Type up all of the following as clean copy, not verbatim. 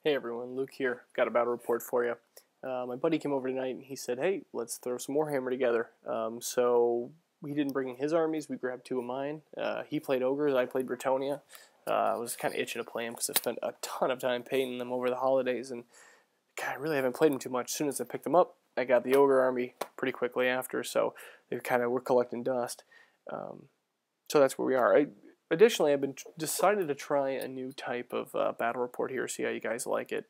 Hey everyone, Luke here. Got a battle report for you. My buddy came over tonight and he said, hey, let's throw some Warhammer together. So he didn't bring in his armies, we grabbed two of mine. He played Ogres, I played Bretonnia. I was kind of itching to play them because I spent a ton of time painting them over the holidays, and God, I really haven't played them too much. As soon as I picked them up, I got the Ogre army pretty quickly after, so they kind of were collecting dust. So that's where we are. Additionally, I've been decided to try a new type of battle report here, see how you guys like it.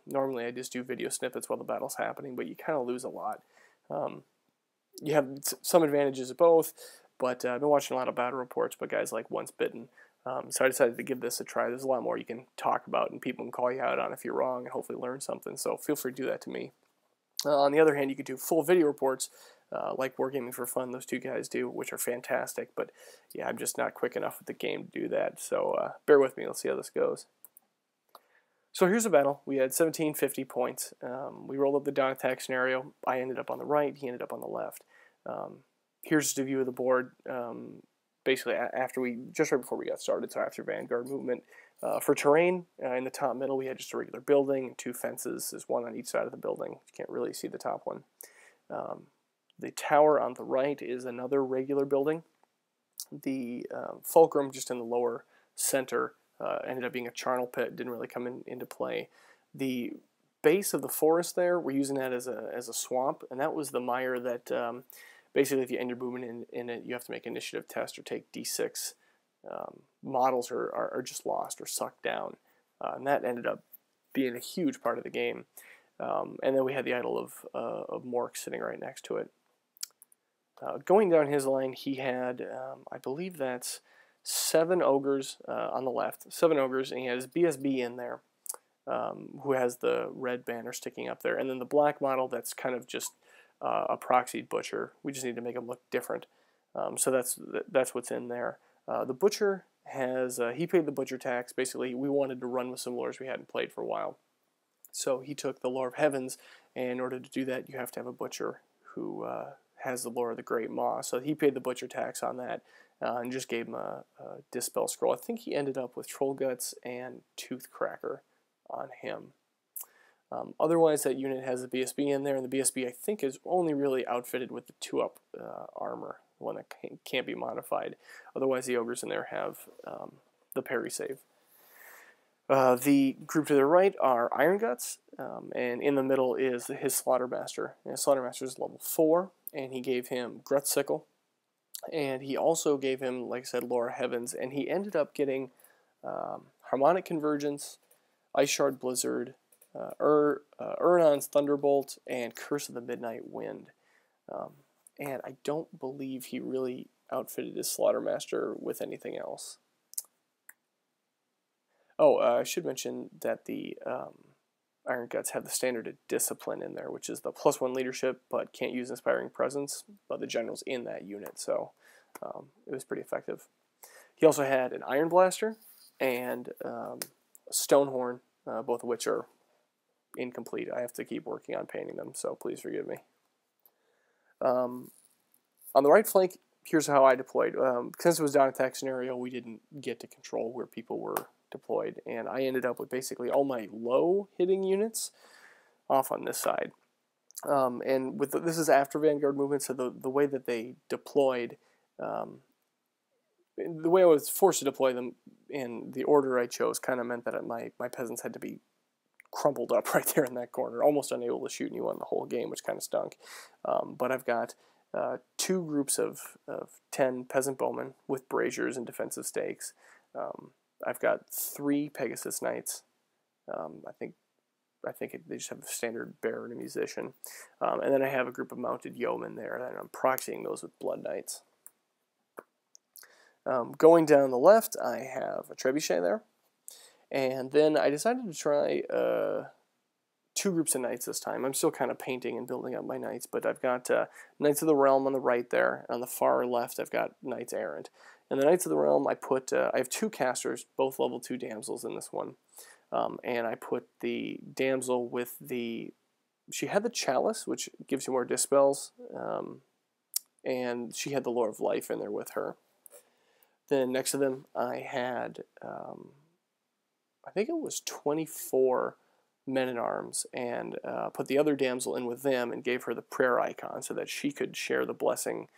Normally I just do video snippets while the battle's happening, but you kind of lose a lot. You have some advantages of both, but I've been watching a lot of battle reports by guys like Once Bitten. So I decided to give this a try. There's a lot more you can talk about, and people can call you out on if you're wrong and hopefully learn something, so feel free to do that to me. On the other hand, you could do full video reports like Wargaming for Fun, those two guys do, which are fantastic, but yeah, I'm just not quick enough with the game to do that, so bear with me, let's see how this goes. So here's a battle. We had 1750 points. We rolled up the dawn attack scenario. I ended up on the right, he ended up on the left. Here's just a view of the board. Basically, just right before we got started, so after Vanguard movement. For terrain, in the top middle, we had just a regular building and two fences. There's one on each side of the building. You can't really see the top one. The tower on the right is another regular building. The fulcrum just in the lower center ended up being a charnel pit, didn't really come into play. The base of the forest there, we're using that as a swamp, and that was the mire that basically if you end your movement in it, you have to make an initiative test or take D6. Models are just lost or sucked down, and that ended up being a huge part of the game. And then we had the idol of Mork sitting right next to it. Going down his line, he had, I believe that's 7 ogres on the left, 7 ogres, and he has BSB in there, who has the red banner sticking up there, and then the black model that's kind of just a proxied butcher. We just need to make him look different. So that's what's in there. The butcher has, he paid the butcher tax. Basically, we wanted to run with some lores we hadn't played for a while. So he took the lore of heavens, and in order to do that, you have to have a butcher who has the lore of the Great Maw. So he paid the butcher tax on that and just gave him a Dispel Scroll. I think he ended up with Troll Guts and Toothcracker on him. Otherwise, that unit has the BSB in there, and the BSB, I think, is only really outfitted with the 2-up armor, the one that can't be modified. Otherwise, the ogres in there have the parry save. The group to the right are Iron Guts, and in the middle is his Slaughtermaster. And his Slaughtermaster is level 4, and he gave him Grut Sickle, and he also gave him, like I said, Lore of Heavens, and he ended up getting Harmonic Convergence, Ice Shard Blizzard, Urnon's Thunderbolt, and Curse of the Midnight Wind. And I don't believe he really outfitted his Slaughtermaster with anything else. Oh, I should mention that the Iron Guts have the standard of Discipline in there, which is the +1 leadership, but can't use Inspiring Presence, but the general's in that unit, so it was pretty effective. He also had an Iron Blaster and a Stonehorn, both of which are incomplete. I have to keep working on painting them, so please forgive me. On the right flank, here's how I deployed. Since it was down attack scenario, we didn't get to control where people were deployed, and I ended up with basically all my low hitting units off on this side. And with this is after Vanguard movement, so the way that they deployed, the way I was forced to deploy them in the order I chose kind of meant that my peasants had to be crumpled up right there in that corner, almost unable to shoot anyone the whole game, which kind of stunk. But I've got 2 groups of 10 peasant bowmen with braziers and defensive stakes. I've got 3 Pegasus Knights. I think they just have a standard bearer and a musician. And then I have a group of mounted yeomen there, and I'm proxying those with Blood Knights. Going down the left, I have a trebuchet there. And then I decided to try 2 groups of knights this time. I'm still kind of painting and building up my knights, but I've got Knights of the Realm on the right there. On the far left, I've got Knights Errant. And the Knights of the Realm, I have 2 casters, both level 2 damsels in this one. And I put the damsel with she had the Chalice, which gives you more dispels, and she had the Lore of Life in there with her. Then next to them, I had I think it was 24 men-at-arms, and put the other damsel in with them and gave her the prayer icon so that she could share the blessing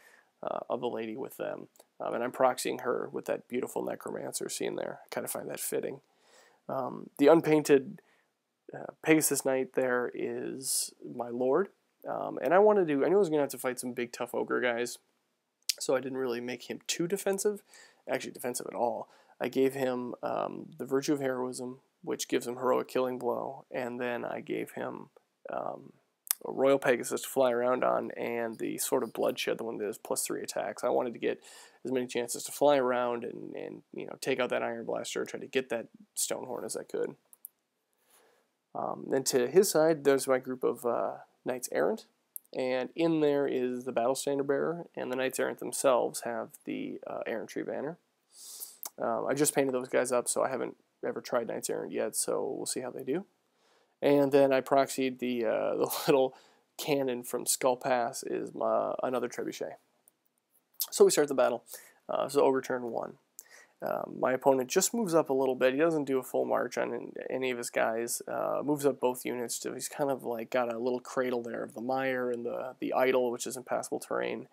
of the lady with them. And I'm proxying her with that beautiful necromancer scene there. I kind of find that fitting. The unpainted Pegasus Knight there is my lord. And I knew I was going to have to fight some big tough ogre guys, so I didn't really make him too defensive, actually defensive at all. I gave him the Virtue of Heroism, which gives him Heroic Killing Blow, and then I gave him a Royal Pegasus to fly around on, and the Sword of Bloodshed, the one that has +3 attacks. I wanted to get as many chances to fly around and take out that Iron Blaster, try to get that Stonehorn as I could. Then to his side, there's my group of Knights Errant, and in there is the Battle Standard Bearer, and the Knights Errant themselves have the Errantry Banner. I just painted those guys up, so I haven't ever tried Knights Errant yet, so we'll see how they do. And then I proxied the little cannon from Skull Pass is another trebuchet. So we start the battle. So Ogre turn 1. My opponent just moves up a little bit. He doesn't do a full march on any of his guys. Moves up both units. He's kind of like got a little cradle there of the mire and the idol, which is impassable terrain.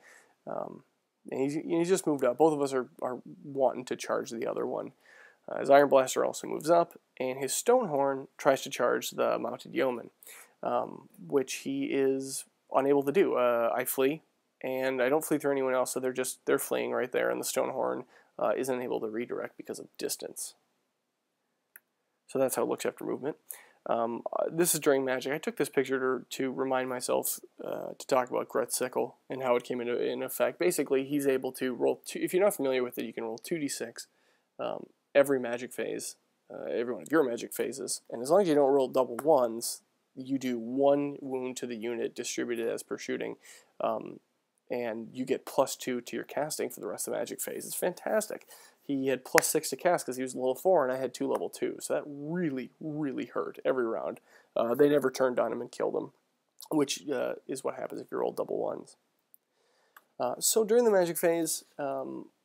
And he's just moved up. Both of us are wanting to charge the other one. His Iron Blaster also moves up, and his Stonehorn tries to charge the Mounted Yeoman, which he is unable to do. I flee, and I don't flee through anyone else, so they're fleeing right there, and the Stonehorn isn't able to redirect because of distance. So that's how it looks after movement. This is during Magic. I took this picture to remind myself to talk about Gret's Sickle and how it came into effect. Basically, he's able to roll two. If you're not familiar with it, you can roll 2d6 every Magic phase, every one of your Magic phases, and as long as you don't roll double ones, you do 1 wound to the unit distributed as per shooting, and you get +2 to your casting for the rest of the Magic phase. It's fantastic. He had +6 to cast because he was level 4, and I had 2 level 2, so that really, really hurt every round. They never turned on him and killed him, which is what happens if you roll double ones. So during the Magic phase,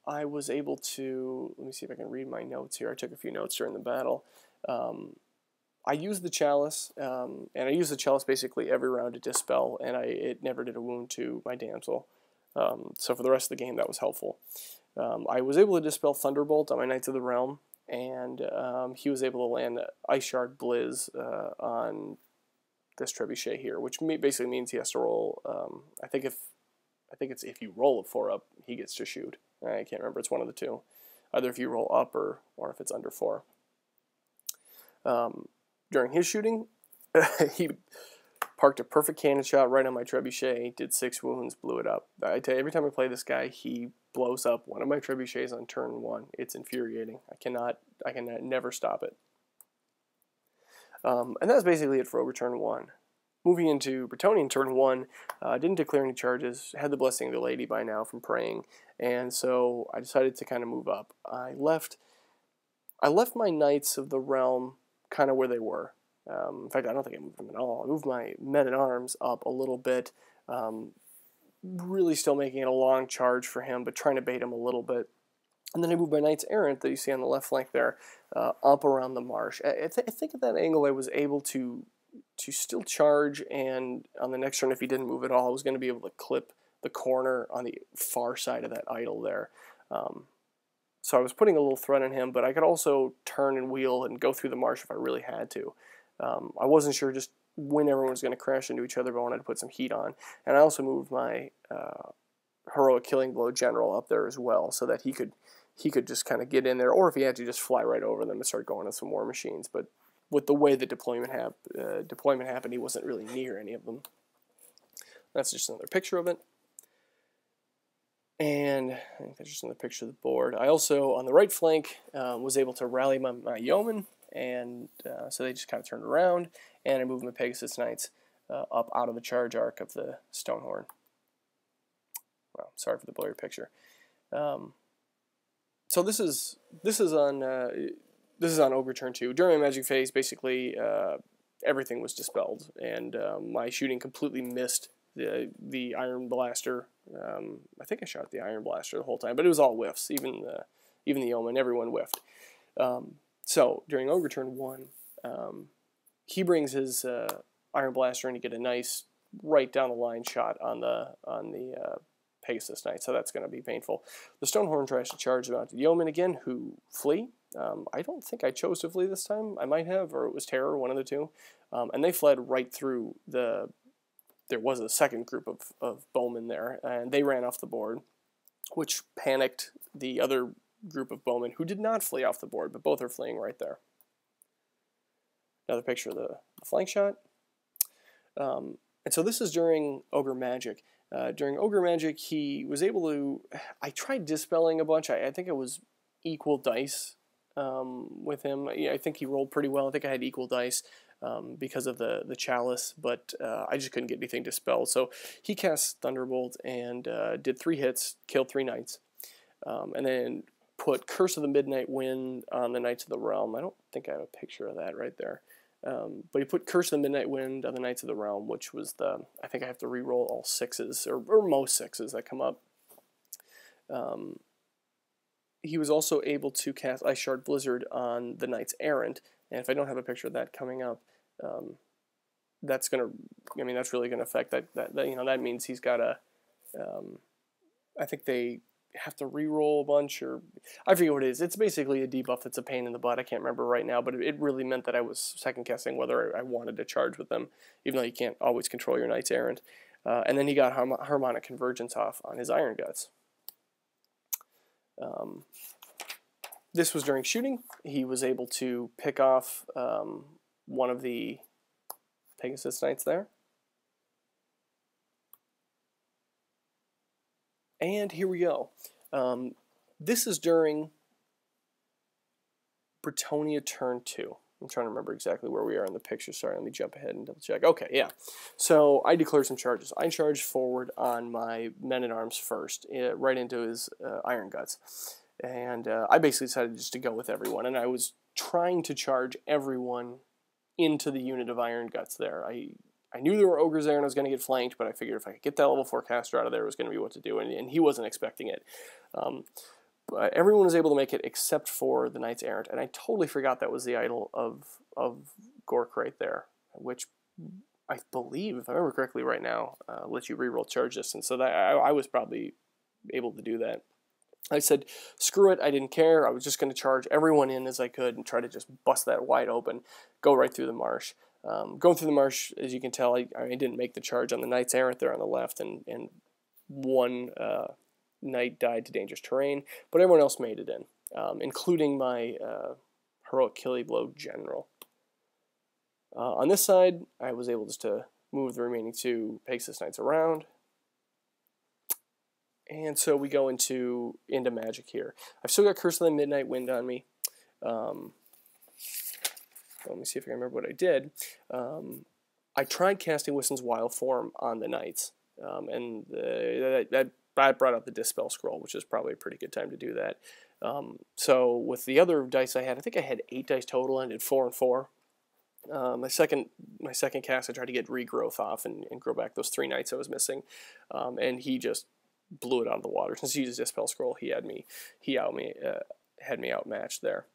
I was able to, let me see if I can read my notes here. I took a few notes during the battle. I used the Chalice, and I used the Chalice basically every round to dispel, and it never did a wound to my damsel. So for the rest of the game, that was helpful. I was able to dispel Thunderbolt on my Knights of the Realm, and he was able to land Ice Shard Blizz on this trebuchet here, which basically means he has to roll. I think it's if you roll a 4 up, he gets to shoot. I can't remember. It's one of the two, either if you roll up or if it's under 4. During his shooting, he parked a perfect cannon shot right on my trebuchet, did 6 wounds, blew it up. I tell you, every time I play this guy, he blows up one of my trebuchets on turn 1. It's infuriating. I can never stop it. And that's basically it for Ogre turn 1. Moving into Bretonnia turn 1, didn't declare any charges, had the Blessing of the Lady by now from praying, and so I decided to kind of move up. I left my Knights of the Realm kind of where they were. In fact, I don't think I moved them at all. I moved my men-at-arms up a little bit, really still making it a long charge for him, but trying to bait him a little bit. And then I moved my Knights Errant that you see on the left flank there up around the marsh. I think at that angle I was able to still charge, and on the next turn, if he didn't move at all, I was going to be able to clip the corner on the far side of that idol there. So I was putting a little threat on him, but I could also turn and wheel and go through the marsh if I really had to. I wasn't sure just when everyone was going to crash into each other, but I wanted to put some heat on. And I also moved my Heroic Killing Blow General up there as well, so that he could just kind of get in there, or if he had to, just fly right over them and start going on some war machines. But with the way the deployment happened, he wasn't really near any of them. That's just another picture of it. And I think that's just another picture of the board. I also, on the right flank, was able to rally my yeomen, and so they just kind of turned around, and I moved my Pegasus Knights up out of the charge arc of the Stonehorn. Well, sorry for the blurry picture. So this is on Ogre turn 2. During my Magic phase, basically everything was dispelled, and my shooting completely missed the Iron Blaster. I think I shot the Iron Blaster the whole time, but it was all whiffs. Even the Yeoman, everyone whiffed. So during Ogre turn 1, he brings his Iron Blaster in to get a nice right down the line shot on the Pegasus Knight, so that's going to be painful. The Stonehorn tries to charge the Mounted Yeoman again, who flee. I don't think I chose to flee this time. I might have, or it was Terror, one of the two. And they fled right through the... There was a second group of bowmen there, and they ran off the board, which panicked the other group of bowmen who did not flee off the board, but both are fleeing right there. Another picture of the flank shot. And so this is during Ogre Magic. During Ogre Magic, he was able to... I tried dispelling a bunch. I think it was equal dice with him. Yeah, I think he rolled pretty well. I think I had equal dice because of the chalice, but I just couldn't get anything dispelled. So he cast Thunderbolt and did 3 hits, killed 3 knights, and then put Curse of the Midnight Wind on the Knights of the Realm. I don't think I have a picture of that right there. But he put Curse of the Midnight Wind on the Knights of the Realm, which was the... I think I have to re-roll all 6s, or most 6s that come up. He was also able to cast Ice Shard Blizzard on the Knights Errant, and if I don't have a picture of that coming up, that's gonna... I mean, that's really gonna affect that. You know, that means he's got a... I think they have to re-roll a bunch, or I forget what it is. It's basically a debuff that's a pain in the butt. I can't remember right now, but it really meant that I was second guessing whether I wanted to charge with them, even though you can't always control your Knights Errant. And then he got Harmonic Convergence off on his Iron Guts. This was during shooting. He was able to pick off one of the Pegasus Knights there. And here we go. This is during Bretonnia turn 2. I'm trying to remember exactly where we are in the picture. Sorry, let me jump ahead and double check. Okay, yeah. So I declare some charges. I charged forward on my men-at-arms first, right into his Iron Guts. And I basically decided just to go with everyone. And I was trying to charge everyone into the unit of Iron Guts there. I knew there were ogres there and I was going to get flanked, but I figured if I could get that level 4 caster out of there, it was going to be what to do, and he wasn't expecting it. But everyone was able to make it except for the Knights Errant, and I totally forgot that was the idol of Gork right there, which I believe, if I remember correctly right now, lets you reroll charge distance, so that I was probably able to do that. I said, screw it, I didn't care, I was just going to charge everyone in as I could and try to just bust that wide open, go right through the marsh. Going through the marsh, as you can tell, I didn't make the charge on the Knights Errant there on the left, and one knight died to dangerous terrain, but everyone else made it in, including my Heroic Killing Blow General. On this side, I was able just to move the remaining 2 Pegasus Knights around. And so we go into Magic here. I've still got Curse of the Midnight Wind on me. Let me see if I remember what I did. I tried casting Wissen's Wild Form on the Knights, and that brought out the Dispel Scroll, which is probably a pretty good time to do that. So with the other dice I think I had 8 dice total, and did 4 and 4. My second cast, I tried to get Regrowth off and grow back those 3 Knights I was missing, and he just blew it out of the water. Since he used Dispel Scroll, he had me outmatched there.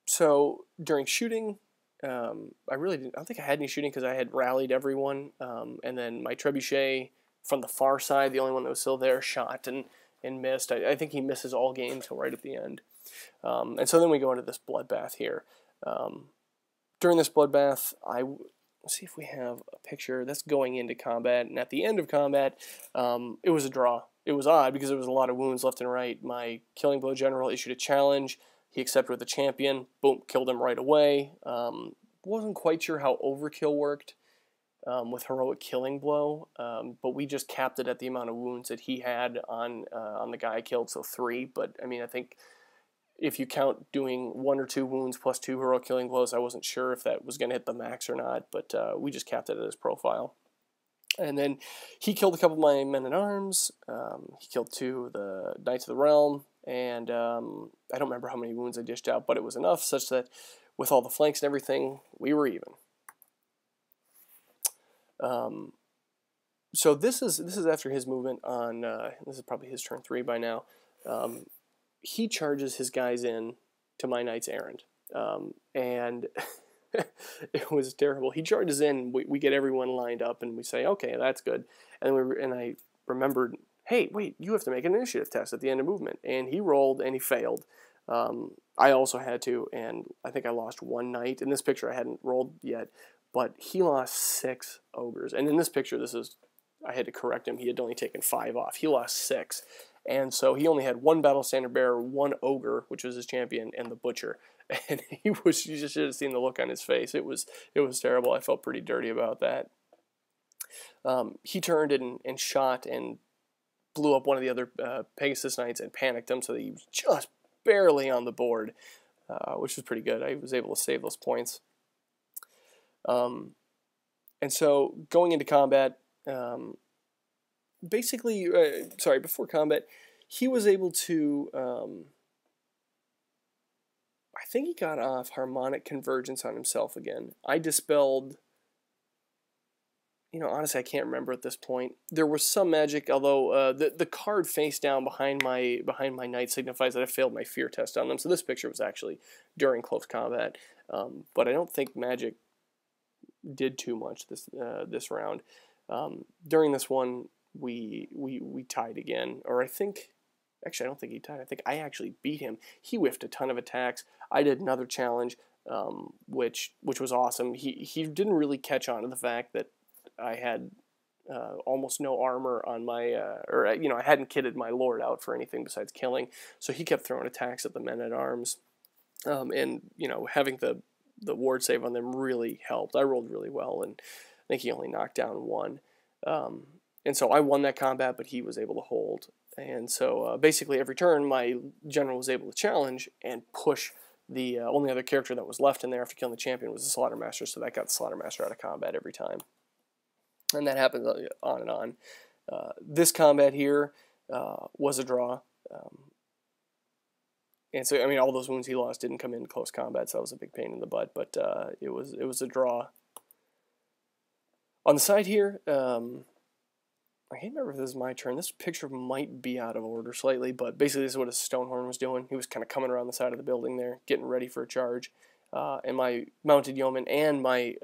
So during shooting, I don't think I had any shooting because I had rallied everyone, and then my Trebuchet from the far side, the only one that was still there, shot and missed. I think he misses all games till right at the end. And so then we go into this bloodbath here. During this bloodbath, let's see if we have a picture. That's going into combat, and at the end of combat, it was a draw. It was odd because there was a lot of wounds left and right. My Killing Blow General issued a challenge. He accepted with the champion. Boom, killed him right away. Wasn't quite sure how Overkill worked with Heroic Killing Blow, but we just capped it at the amount of wounds that he had on the guy I killed, so 3. But I mean, I think if you count doing 1 or 2 wounds plus 2 Heroic Killing Blows, I wasn't sure if that was going to hit the max or not, but we just capped it at his profile. And then he killed a couple of my men-at-arms. He killed 2 of the Knights of the Realm, and I don't remember how many wounds I dished out, but it was enough such that with all the flanks and everything, we were even. So this is after his movement on, this is probably his turn 3 by now. He charges his guys in to my knight's errand. And it was terrible. He charges in, we get everyone lined up, and we say, okay, that's good. And I remembered, hey, wait, you have to make an initiative test at the end of movement. And he rolled, and he failed. I also had to, and I think I lost one knight. In this picture, I hadn't rolled yet, but he lost 6 ogres. And in this picture, I had to correct him. He had only taken 5 off. He lost 6. And so he only had 1 battle standard bearer, 1 ogre, which was his champion, and the butcher. And you just should have seen the look on his face. It was terrible. I felt pretty dirty about that. He turned and shot and blew up one of the other Pegasus knights and panicked him, so that he was just barely on the board, which was pretty good. I was able to save those points. And so going into combat, basically, before combat, he was able to, I think he got off harmonic convergence on himself again. I dispelled, honestly, I can't remember at this point. There was some magic, although the card face down behind my knight signifies that I failed my fear test on them. So this picture was actually during close combat, but I don't think magic did too much this round. During this one, we tied again, or I don't think he tied. I think I actually beat him. He whiffed a ton of attacks. I did another challenge, which was awesome. He didn't really catch on to the fact that I had almost no armor on my, I hadn't kitted my lord out for anything besides killing. So he kept throwing attacks at the men at arms, and having the ward save on them really helped. I rolled really well, and I think he only knocked down 1. And so I won that combat, but he was able to hold. And so basically every turn, my general was able to challenge and push. The only other character that was left in there after killing the champion was the Slaughtermaster, so that got the Slaughtermaster out of combat every time. And that happened on and on. This combat here was a draw. And so, all those wounds he lost didn't come in close combat, so that was a big pain in the butt, but it was a draw. On the side here, I can't remember if this is my turn. This picture might be out of order slightly, but basically this is what a Stonehorn was doing. He was kind of coming around the side of the building there, getting ready for a charge. And my mounted yeoman and my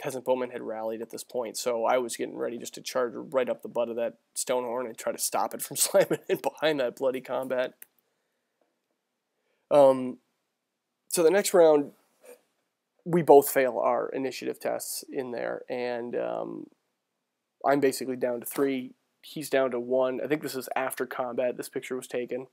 peasant bowman had rallied at this point, so I was getting ready just to charge right up the butt of that Stonehorn and try to stop it from slamming in behind that bloody combat. So the next round, we both fail our initiative tests in there, and I'm basically down to 3. He's down to 1. I think this is after combat. This picture was taken,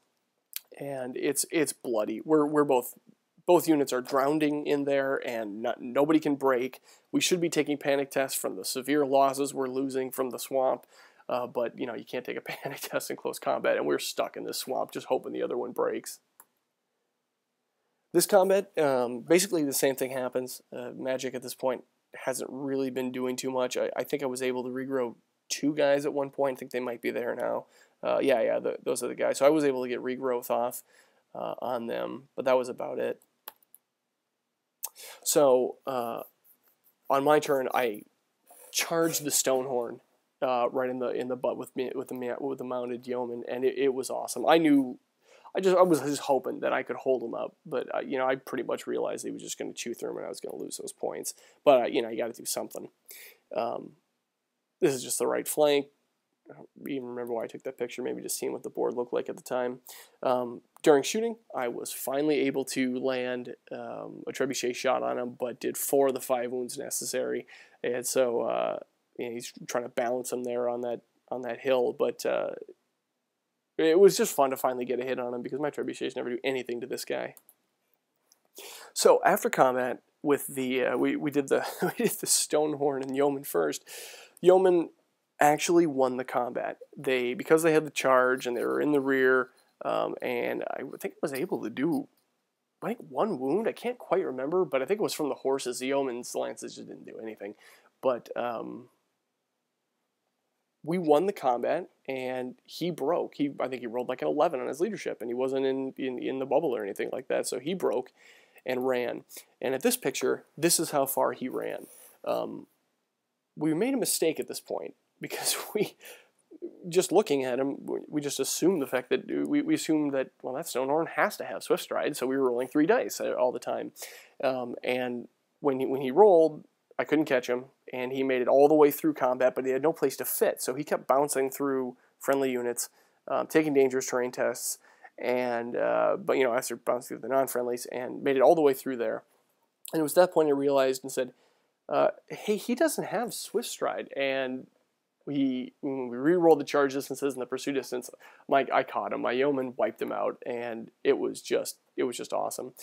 and it's bloody. We're both units are drowning in there, and nobody can break. We should be taking panic tests from the severe losses we're losing from the swamp, but you can't take a panic test in close combat, and we're stuck in this swamp just hoping the other one breaks. This combat, basically the same thing happens. Magic at this point hasn't really been doing too much. I think I was able to regrow 2 guys at one point. I think they might be there now. Those are the guys. So I was able to get regrowth off on them, but that was about it. So on my turn, I charged the Stonehorn right in the butt with the mounted yeoman, and it was awesome. I was just hoping that I could hold him up, but I pretty much realized he was just going to chew through him and I was going to lose those points. But you got to do something. This is just the right flank. I don't even remember why I took that picture. Maybe just seeing what the board looked like at the time. During shooting, I was finally able to land a trebuchet shot on him, but did 4 of the 5 wounds necessary. And so he's trying to balance him there on that hill, but. It was just fun to finally get a hit on him because my trebuchets never do anything to this guy. So after combat, with the we did the Stonehorn and Yeoman first. Yeoman actually won the combat. Because they had the charge and they were in the rear, and I think I was able to do 1 wound. I can't quite remember, but I think it was from the horses. The Yeoman's lances just didn't do anything, but. We won the combat, and he broke. I think he rolled like an 11 on his leadership, and he wasn't in the bubble or anything like that, so he broke and ran. And at this picture, this is how far he ran. We made a mistake at this point, because just looking at him, we just assumed the fact that we assumed that, well, that Stone Horn has to have Swift Stride, so we were rolling 3 dice all the time. And when he rolled, I couldn't catch him, and he made it all the way through combat, but he had no place to fit, so he kept bouncing through friendly units, taking dangerous terrain tests, and but after bouncing through the non-friendlies, and made it all the way through there. And it was at that point I realized and said, hey, he doesn't have Swift Stride, and when we re-rolled the charge distances and the pursuit distance, I caught him. My yeoman wiped him out, and it was just awesome.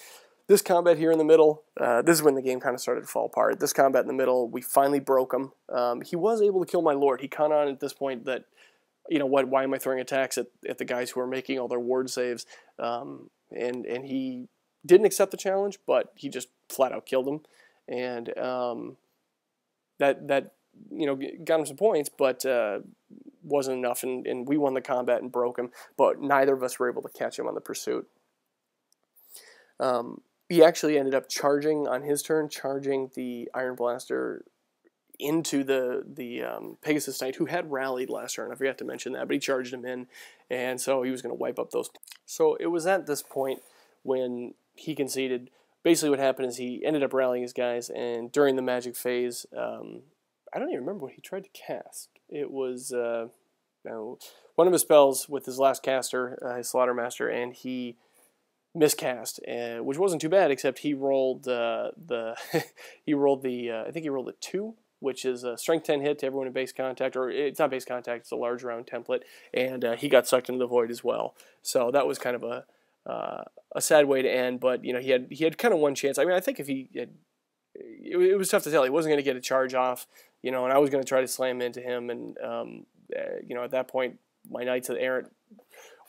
This combat here in the middle, this is when the game kind of started to fall apart. This combat in the middle, we finally broke him. He was able to kill my lord. He caught on at this point that, why am I throwing attacks at the guys who are making all their ward saves? And he didn't accept the challenge, but he just flat out killed him. And that got him some points, but wasn't enough, and we won the combat and broke him, but neither of us were able to catch him on the pursuit. He actually ended up charging on his turn, charging the Iron Blaster into the Pegasus Knight, who had rallied last turn. I forgot to mention that, but he charged him in, and so he was going to wipe up those. So it was at this point when he conceded. Basically what happened is he ended up rallying his guys, and during the magic phase, I don't even remember what he tried to cast. It was one of his spells with his last caster, his Slaughtermaster, and he miscast, which wasn't too bad, except he rolled I think he rolled a 2, which is a strength 10 hit to everyone in base contact, or it's not base contact, it's a large round template, and he got sucked into the void as well. So that was kind of a sad way to end, but he had kind of one chance. I mean, I think if he had, it was tough to tell. He wasn't going to get a charge off, and I was going to try to slam into him, and at that point, my Knights of the Errant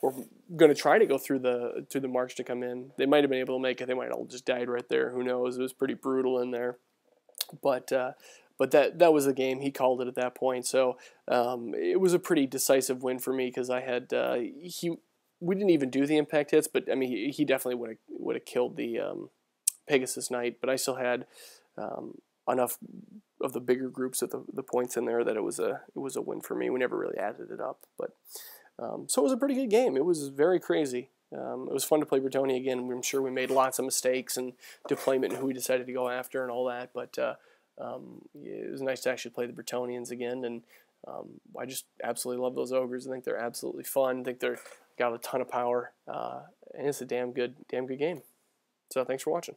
were going to try to go through the march to come in. They might have been able to make it. They might have all just died right there. Who knows? It was pretty brutal in there, but that was the game. He called it at that point. So it was a pretty decisive win for me because I had we didn't even do the impact hits, but I mean he definitely would have killed the Pegasus Knight, but I still had enough of the bigger groups of the points in there that it was a win for me. We never really added it up, but so it was a pretty good game. It was very crazy. It was fun to play Bretonnia again. I'm sure we made lots of mistakes and deployment and who we decided to go after and all that, but it was nice to actually play the Bretonians again, and I just absolutely love those ogres. I think they're absolutely fun. I think they're got a ton of power, and it's a damn good game. So thanks for watching.